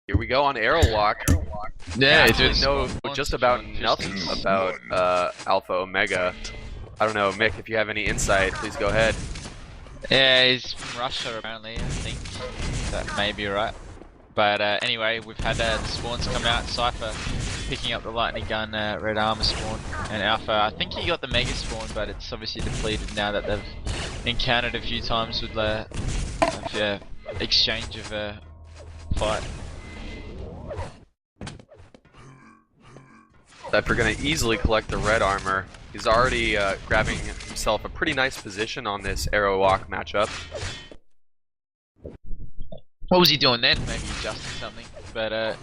Here we go on Aerowalk. Yeah, I actually know just about nothing about Alfaomega. I don't know, Mick, if you have any insight, please go ahead. Yeah, he's from Russia apparently, I think. That may be right. But anyway, we've had the spawns come out. Cypher picking up the lightning gun red armor spawn. And Alpha, I think he got the mega spawn, but it's obviously depleted now that they've encountered a few times with the exchange of fight. Cypher gonna easily collect the red armor. He's already grabbing himself a pretty nice position on this Aerowalk matchup. What was he doing then? Maybe adjusting something. But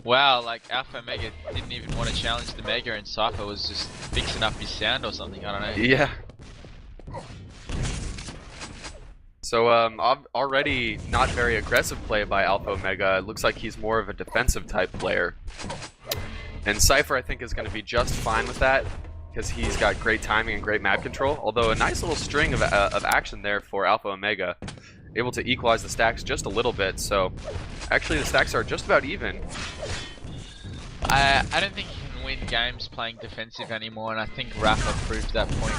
wow, like Alfaomega didn't even want to challenge the Mega, and Cypher was just fixing up his sound or something, I don't know. Yeah. So already not very aggressive play by Alfaomega. It looks like he's more of a defensive type player. And Cypher, I think, is going to be just fine with that, because he's got great timing and great map control. Although a nice little string of action there for Alfaomega, able to equalize the stacks just a little bit. So actually the stacks are just about even. I don't think he can win games playing defensive anymore, and I think Rafa proved that point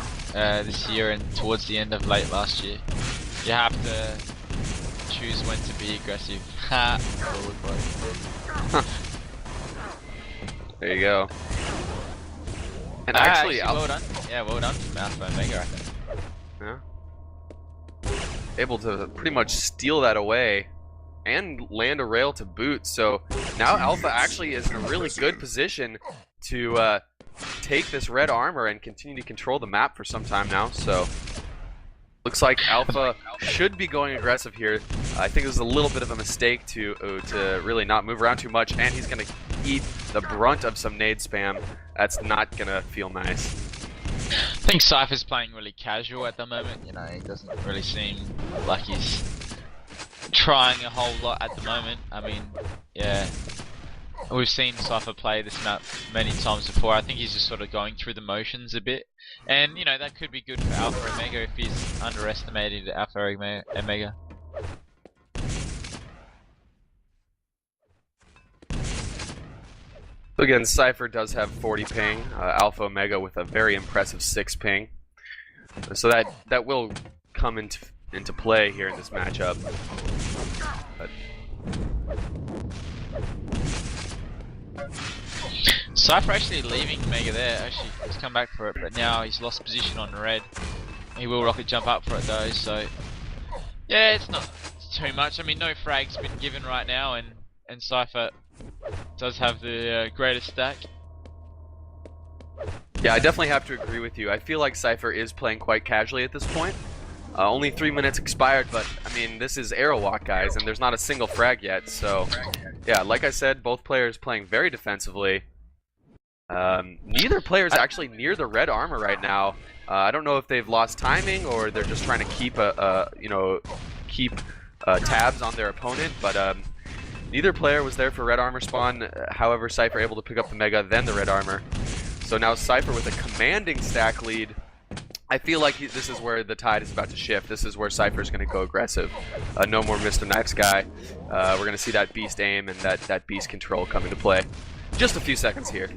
this year and towards the end of late last year. You have to choose when to be aggressive. Ha! There you go. And actually well done. Yeah, well done from Alfaomega, I think. Yeah. Able to pretty much steal that away and land a rail to boot. So now Alpha actually is in a really good position to take this red armor and continue to control the map for some time now. So looks like Alpha should be going aggressive here. I think it was a little bit of a mistake to really not move around too much, and he's going to eat the brunt of some nade spam. That's not going to feel nice. I think Cypher's playing really casual at the moment. You know, he doesn't really seem like he's trying a whole lot at the moment. I mean, yeah, we've seen Cypher play this map many times before. I think he's just sort of going through the motions a bit. And, you know, that could be good for Alfaomega if he's underestimated Alfaomega. So again, Cypher does have 40 ping, Alfaomega with a very impressive 6 ping. So that will come into play here in this matchup. But Cypher actually leaving Mega there. Actually, he's come back for it, but now he's lost position on red. He will rocket jump up for it though, so yeah, it's not too much. I mean, no frag's been given right now, and Cypher does have the greatest stack. Yeah, I definitely have to agree with you. I feel like Cypher is playing quite casually at this point. Only 3 minutes expired, but I mean, this is Aerowalk, guys, and there's not a single frag yet. So yeah, like I said, both players playing very defensively. Neither player is actually near the red armor right now. I don't know if they've lost timing or they're just trying to keep tabs on their opponent, but neither player was there for red armor spawn. However, Cypher able to pick up the Mega, then the red armor. So now Cypher with a commanding stack lead. I feel like this is where the tide is about to shift. This is where Cypher's going to go aggressive. No more Mr. Knife Guy. We're going to see that beast aim and that beast control come into play. Just a few seconds here.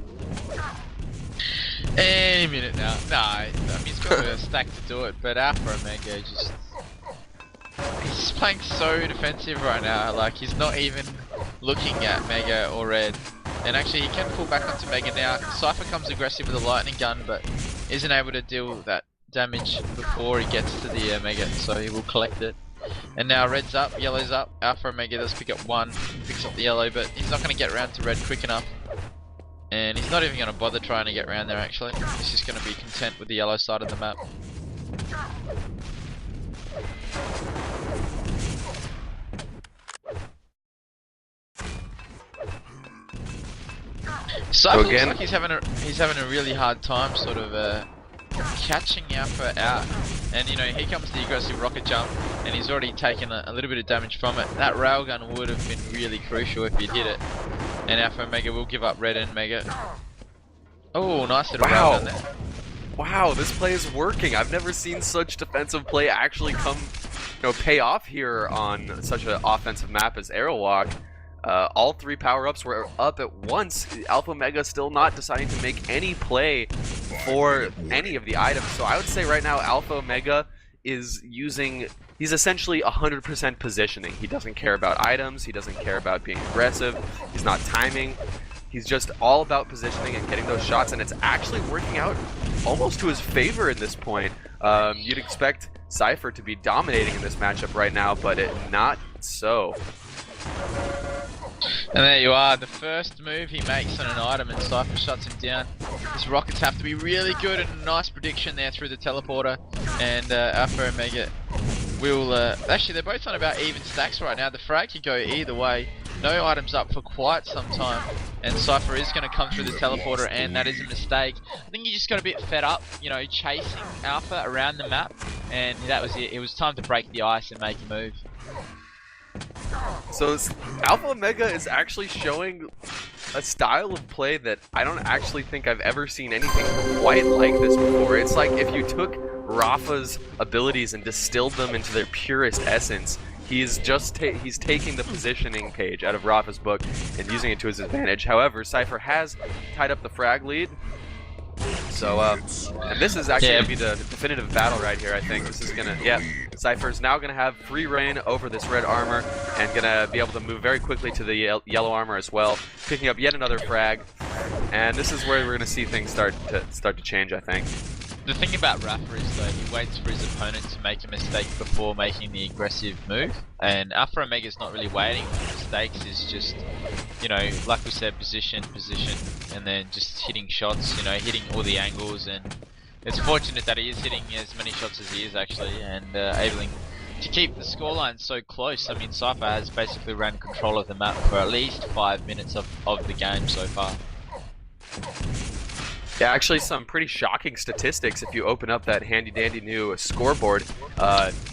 Any minute now. Nah, I mean, he's got a stack to do it, but Alfaomega he's playing so defensive right now. Like, he's not even looking at Mega or red. And actually, he can pull back onto Mega now. Cypher comes aggressive with a lightning gun, but isn't able to deal with that damage before he gets to the Mega, so he will collect it. And now red's up, yellow's up. Alfaomega does pick up one, picks up the yellow, but he's not going to get around to red quick enough. And he's not even going to bother trying to get around there actually. He's just going to be content with the yellow side of the map. Cypher looks like he's having a really hard time sort of catching Alpha out. And you know, here comes the aggressive rocket jump, and he's already taken a little bit of damage from it. That railgun would have been really crucial if he'd hit it. And Alfaomega will give up red and Mega. Oh, nice little railgun there. Wow, this play is working. I've never seen such defensive play actually pay off here on such an offensive map as Aerowalk. All 3 power-ups were up at once. Alfaomega still not deciding to make any play for any of the items. So I would say right now Alfaomega is using... He's essentially 100% positioning. He doesn't care about items. He doesn't care about being aggressive. He's not timing. He's just all about positioning and getting those shots, and it's actually working out almost to his favor at this point. You'd expect Cypher to be dominating in this matchup right now, but not so. And there you are, the first move he makes on an item and Cypher shuts him down. His rockets have to be really good, and a nice prediction there through the teleporter. And Alfaomega will... actually, they're both on about even stacks right now. The frag could go either way. No items up for quite some time. And Cypher is going to come through the teleporter, and that is a mistake. I think he just got a bit fed up, you know, chasing Alpha around the map. And that was it. It was time to break the ice and make a move. So Alfaomega is actually showing a style of play that I don't actually think I've ever seen anything quite like this before. It's like if you took Rafa's abilities and distilled them into their purest essence. He's just he's taking the positioning page out of Rafa's book and using it to his advantage. However, Cypher has tied up the frag lead. So, and this is actually going to be the definitive battle right here, I think. This is going to, Cypher's now going to have free reign over this red armor and going to be able to move very quickly to the yellow armor as well, picking up yet another frag. And this is where we're going to see things start to change, I think. The thing about Rafa is though, he waits for his opponent to make a mistake before making the aggressive move, and Alfaomega's not really waiting for mistakes, is just, you know, like we said, position, and then just hitting shots, you know, hitting all the angles, and it's fortunate that he is hitting as many shots as he is actually, and able to keep the scoreline so close. I mean, Cypher has basically ran control of the map for at least 5 minutes of the game so far. Yeah, actually some pretty shocking statistics if you open up that handy-dandy new scoreboard.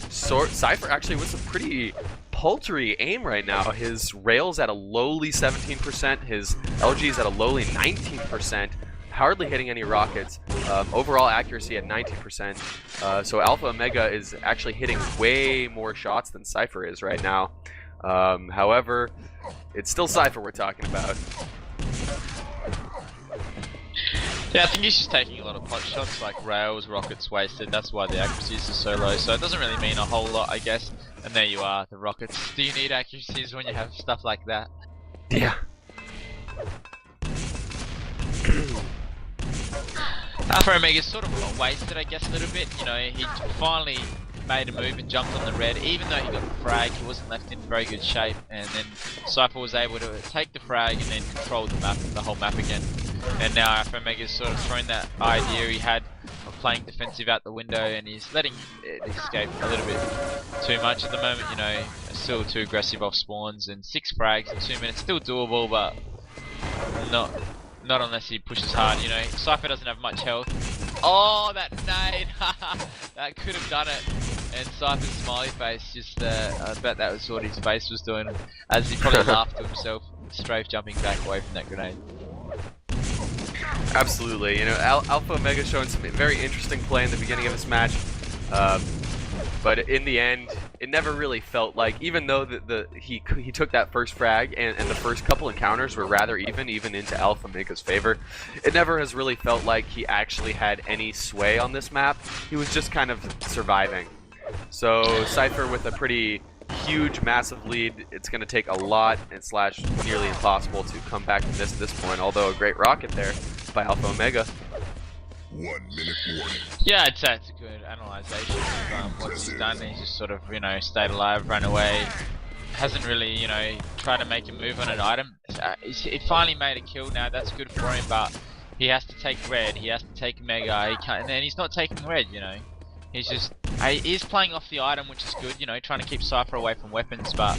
Cypher actually with some pretty paltry aim right now. His rail's at a lowly 17%, his LG's at a lowly 19%, hardly hitting any rockets. Overall accuracy at 19%. So Alfaomega is actually hitting way more shots than Cypher is right now. However, it's still Cypher we're talking about. Yeah, I think he's just taking a lot of pot shots, like rails, rockets wasted. That's why the accuracies are so low. So it doesn't really mean a whole lot, I guess. And there you are, the rockets. Do you need accuracies when you have stuff like that? Yeah. Alfaomega's sort of wasted, I guess, a little bit. You know, he finally made a move and jumped on the red. Even though he got the frag, he wasn't left in very good shape. And then Cypher was able to take the frag and then control the map, the whole map again. And now Alfaomega's sort of thrown that idea he had of playing defensive out the window, and he's letting it escape a little bit too much at the moment. You know, still too aggressive off spawns, and 6 frags in 2 minutes, still doable, but not unless he pushes hard. You know, Cypher doesn't have much health. Oh, that nade! That could have done it. And Cypher's smiley face, just I bet that was what his face was doing, as he probably laughed to himself, strafe jumping back away from that grenade. Absolutely, you know, Alfaomega showing some very interesting play in the beginning of this match, but in the end, it never really felt like, even though he took that first frag and the first couple encounters were rather even into Alfaomega's favor, it never has really felt like he actually had any sway on this map. He was just kind of surviving. So Cypher with a pretty huge, massive lead. It's going to take a lot and / nearly impossible to come back from this at this point, although a great rocket there by Alfaomega. 1 minute warning. Yeah, I'd say it's a good analyzation of what he's done. He's just sort of, you know, stayed alive, run away. Hasn't really, you know, tried to make a move on an item. It finally made a kill now, that's good for him, but he has to take red, he has to take mega, he can't, and then he's not taking red, you know. He's just, he is playing off the item, which is good, you know, trying to keep Cypher away from weapons, but,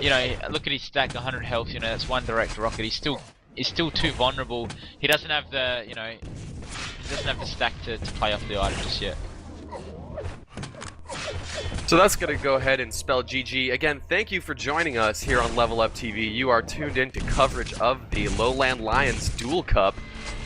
you know, look at his stack, 100 health, you know, that's 1 direct rocket. He's still too vulnerable. He doesn't have the, you know, he doesn't have the stack to play off the item just yet. So that's going to go ahead and spell GG. Again, thank you for joining us here on Level Up TV. You are tuned in to coverage of the Lowland Lions Duel Cup.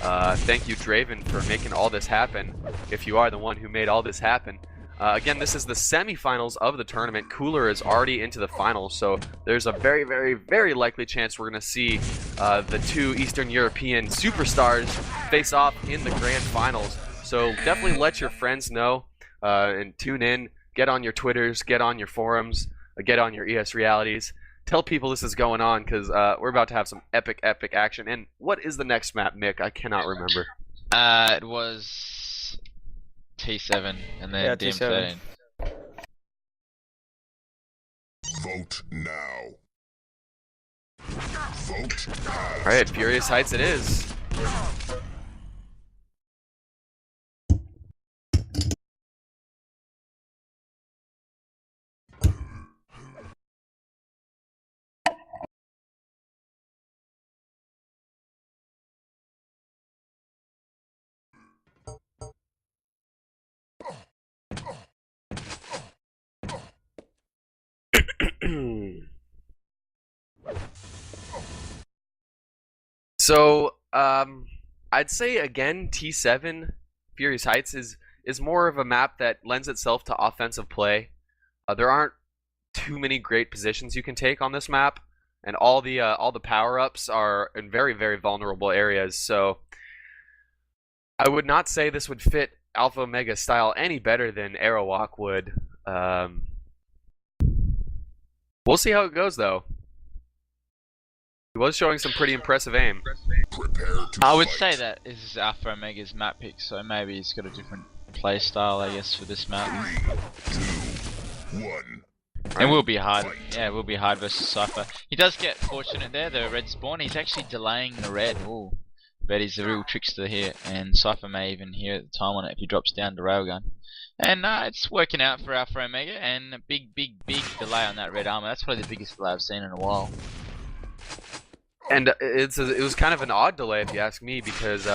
Thank you, Draven, for making all this happen, if you are the one who made all this happen. Again, this is the semifinals of the tournament. Cooler is already into the finals, so there's a very, very, very likely chance we're going to see the two Eastern European superstars face off in the grand finals. So definitely let your friends know and tune in. Get on your Twitters, get on your forums, get on your ES realities. Tell people this is going on because we're about to have some epic, epic action. And what is the next map, Mick? I cannot remember. It was T7 and then DM13. Vote now. Vote has. Alright, Furious Heights it is. So, I'd say again, T7 Furious Heights is more of a map that lends itself to offensive play. There aren't too many great positions you can take on this map, and all the power-ups are in very, very vulnerable areas. So, I would not say this would fit Alfaomega style any better than Aerowalk would. We'll see how it goes, though. He was showing some pretty impressive aim. I would say that is Alfaomega's map pick, so maybe he's got a different play style, I guess, for this map. 3, 2, 1. It will be hard. Yeah, it will be hard versus Cypher. He does get fortunate there, the red spawn. He's actually delaying the red. Ooh. Bet he's a real trickster here, and Cypher may even hear the time on it if he drops down the railgun. And it's working out for Alfaomega, and a big, big, big delay on that red armor. That's probably the biggest delay I've seen in a while. And it was kind of an odd delay, if you ask me, because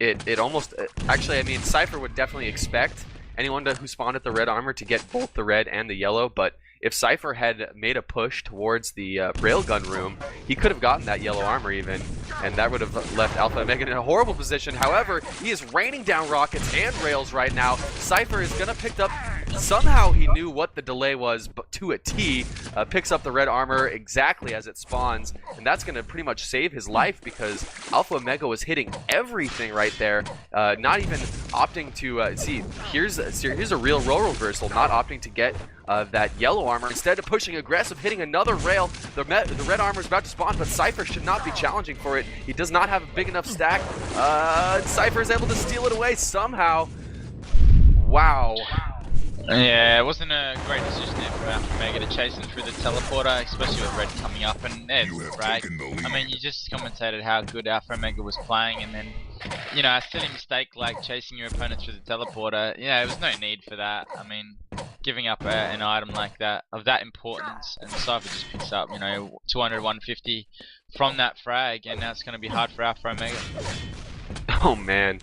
it almost actually, I mean, Cypher would definitely expect anyone who spawned at the red armor to get both the red and the yellow, but if Cypher had made a push towards the railgun room, he could have gotten that yellow armor even, and that would have left Alfaomega in a horrible position. However, he is raining down rockets and rails right now. Cypher is going to pick up, somehow he knew what the delay was, but to a T, picks up the red armor exactly as it spawns, and that's going to pretty much save his life because Alfaomega was hitting everything right there, not even opting to, see, here's a real role reversal, not opting to get that yellow armor, instead of pushing aggressive, hitting another rail. The red armor is about to spawn, but Cypher should not be challenging for it. He does not have a big enough stack. Cypher is able to steal it away somehow. Wow. Yeah, it wasn't a great decision there for Alfaomega to chase him through the teleporter, especially with red coming up, and there's the frag. I mean, you just commentated how good Alfaomega was playing, and then, you know, a silly mistake like chasing your opponent through the teleporter, yeah, there was no need for that. I mean, giving up an item like that, of that importance, and Cypher just picks up, you know, 200, 150 from that frag, and now it's going to be hard for Alfaomega. Oh man,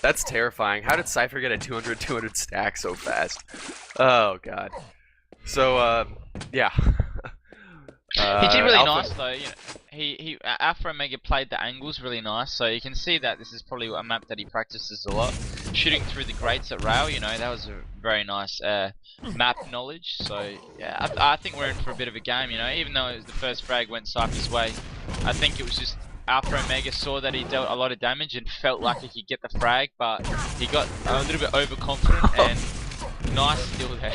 that's terrifying. How did Cypher get a 200 stack so fast? Oh god. So, yeah. He did really nice though, you know. Alfaomega played the angles really nice, so you can see that this is probably a map that he practices a lot. Shooting through the grates at rail, you know, that was a very nice map knowledge. So yeah, I think we're in for a bit of a game, you know. Even though the first frag went Cypher's way, I think it was just Alfaomega saw that he dealt a lot of damage and felt like he could get the frag, but he got a little bit overconfident and nice steal there.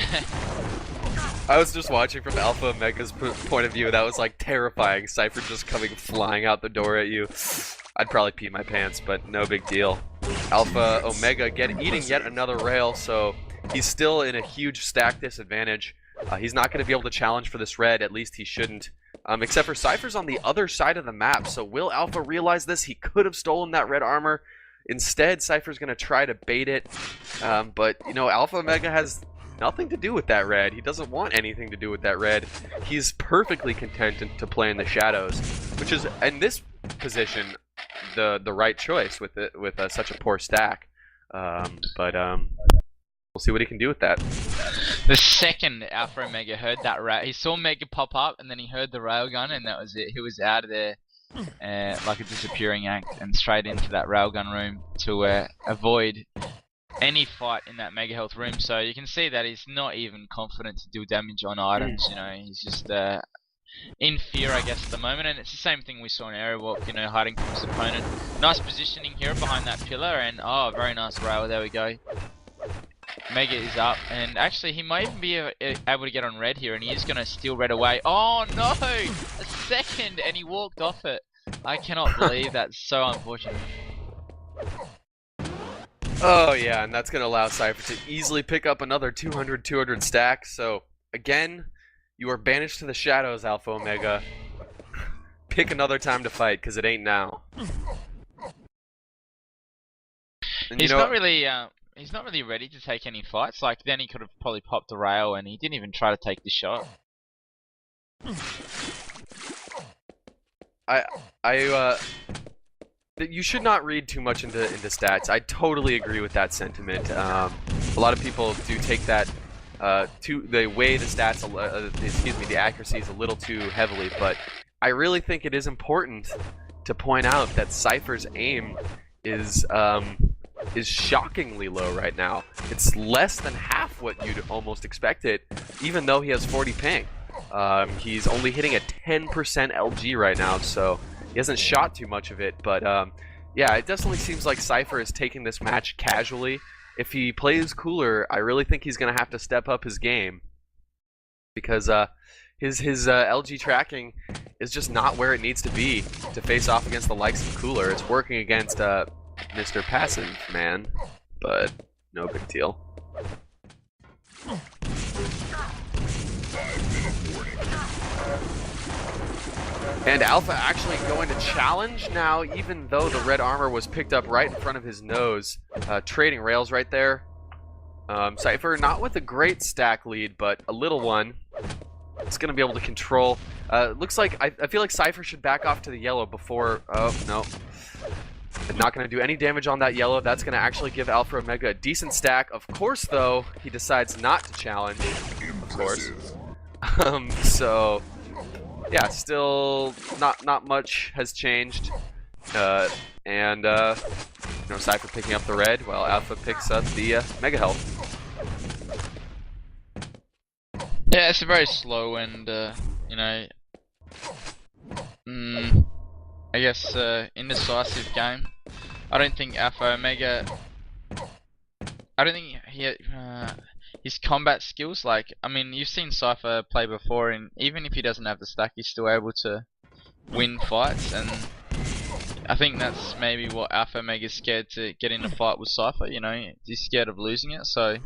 I was just watching from Alfaomega's point of view. That was like terrifying. Cypher just coming flying out the door at you. I'd probably pee my pants, but no big deal. Alfaomega eating yet another rail, so he's still in a huge stack disadvantage. He's not going to be able to challenge for this red, at least he shouldn't. Except for Cypher's on the other side of the map, so will Alpha realize this? He could have stolen that red armor. Instead, Cypher's going to try to bait it, but, you know, Alfaomega has nothing to do with that red. He doesn't want anything to do with that red. He's perfectly content to play in the shadows, which is, in this position, the right choice with such a poor stack. But we'll see what he can do with that. The second Alfaomega heard that rail, he saw Mega pop up, and then he heard the railgun, and that was it. He was out of there like a disappearing act, and straight into that railgun room to avoid any fight in that Mega Health room, so you can see that he's not even confident to do damage on items, you know, he's just in fear, I guess, at the moment, and it's the same thing we saw in Airwalk, you know, hiding from his opponent. Nice positioning here behind that pillar, and oh, very nice rail, there we go. Mega is up, and actually he might even be able to get on red here, and he is going to steal red away. Oh no! A second, and he walked off it. I cannot believe that's so unfortunate. Oh yeah, and that's going to allow Cypher to easily pick up another 200 stack. So again, you are banished to the shadows, Alfaomega. Pick another time to fight, because it ain't now. And He's not really ready to take any fights. Like, then he could have probably popped the rail, and he didn't even try to take the shot. You should not read too much into stats. I totally agree with that sentiment. A lot of people do take that they weigh the stats, the accuracies a little too heavily, but I really think it is important to point out that Cypher's aim is shockingly low right now. It's less than half what you'd almost expect it, even though he has 40 ping. He's only hitting a 10% LG right now, so he hasn't shot too much of it, but yeah, it definitely seems like Cypher is taking this match casually. If he plays cooler, I really think he's going to have to step up his game, because his LG tracking is just not where it needs to be to face off against the likes of Cooler. It's working against Mr. Passive Man, but no big deal. And Alpha actually going to challenge now, even though the red armor was picked up right in front of his nose. Trading rails right there. Cypher not with a great stack lead, but a little one. It's going to be able to control. Looks like, I feel like Cypher should back off to the yellow before, oh no. Not going to do any damage on that yellow. That's going to actually give Alfaomega a decent stack. Of course, though, he decides not to challenge, of course. So... yeah, still not much has changed, and you know, Cypher picking up the red while Alpha picks up the Mega Health. Yeah, it's a very slow and you know, I guess indecisive game. I don't think Alfaomega. I don't think his combat skills, like, I mean, you've seen Cypher play before, and even if he doesn't have the stack, he's still able to win fights, and I think that's maybe what Alfaomega's scared to get in a fight with Cypher, you know, he's scared of losing it, so,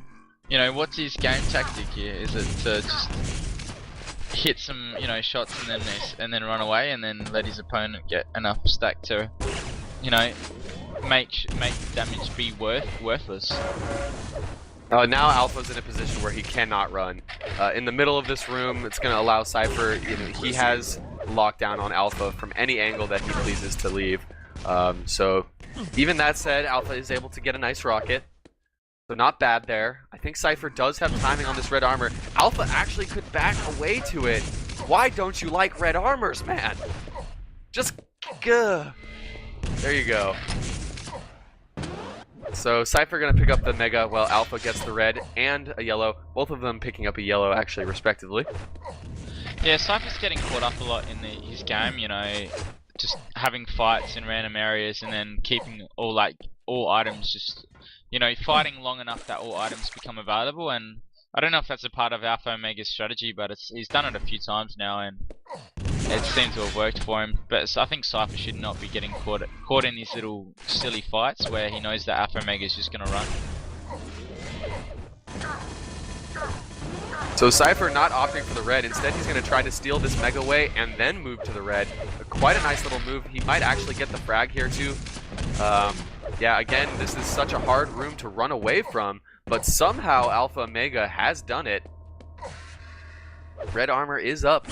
you know, what's his game tactic here? Is it to just hit some, you know, shots and then run away, and then let his opponent get enough stack to, you know, make damage be worthless? Now Alpha's in a position where he cannot run. In the middle of this room, it's going to allow Cypher, you know, he has lockdown on Alpha from any angle that he pleases to leave. So even that said, Alpha is able to get a nice rocket. So not bad there. I think Cypher does have timing on this red armor. Alpha actually could back away to it. Why don't you like red armors, man? Just, there you go. So Cypher gonna pick up the Mega while Alpha gets the red and a yellow. Both of them picking up a yellow, actually, respectively. Yeah, Cypher's getting caught up a lot in his game, you know, just having fights in random areas and then keeping all items just, you know, fighting long enough that all items become available, and I don't know if that's a part of Alfaomega's strategy, but he's done it a few times now, and it seems to have worked for him. But I think Cypher should not be getting caught in these little silly fights where he knows that Alfaomega is just going to run. So Cypher not opting for the red. Instead, he's going to try to steal this Mega away and then move to the red. Quite a nice little move. He might actually get the frag here too. Yeah, again, this is such a hard room to run away from, but somehow Alfaomega has done it. Red armor is up.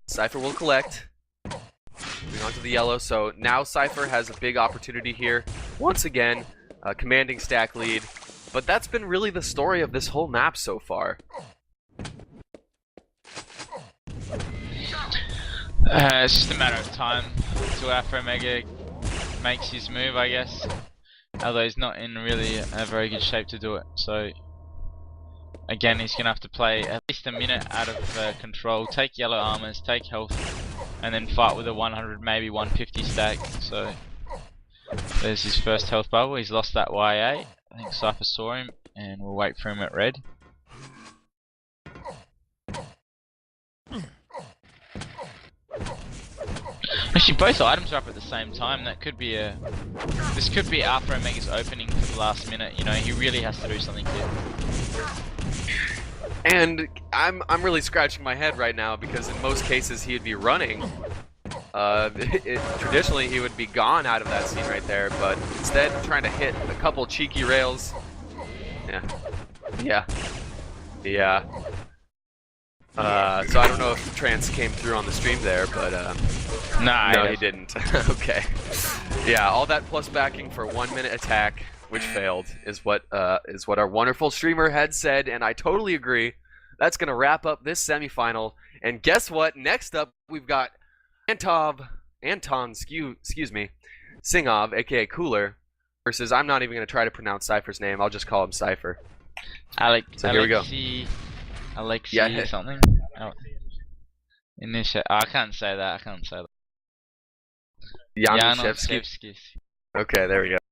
Cypher will collect. Moving on to the yellow, so now Cypher has a big opportunity here. Once again, commanding stack lead. But that's been really the story of this whole map so far. It's just a matter of time until Alfaomega makes his move, I guess. although he's not in really a very good shape to do it. So again, he's gonna have to play at least a minute out of control, take yellow armors, take health, and then fight with a 100, maybe 150 stack. So there's his first health bubble. He's lost that YA. I think Cypher saw him, and we'll wait for him at red. Actually, both items are up at the same time. That could be a. This could be Alfaomega's opening for the last minute. You know, he really has to do something here. And I'm really scratching my head right now because in most cases he would be running. Traditionally he would be gone out of that scene right there, but instead trying to hit a couple cheeky rails. Yeah. So I don't know if Trance came through on the stream there, but Nah, no, he didn't. Okay. Yeah, all that plus backing for 1 minute attack, which failed, is what our wonderful streamer had said, and I totally agree. That's gonna wrap up this semifinal. And guess what? Next up, we've got Singov, aka Cooler, versus I'm not even gonna try to pronounce Cypher's name. I'll just call him Cypher. So here we go. Alexi something. Oh. I can't say that. Yanushevsky. Okay, there we go.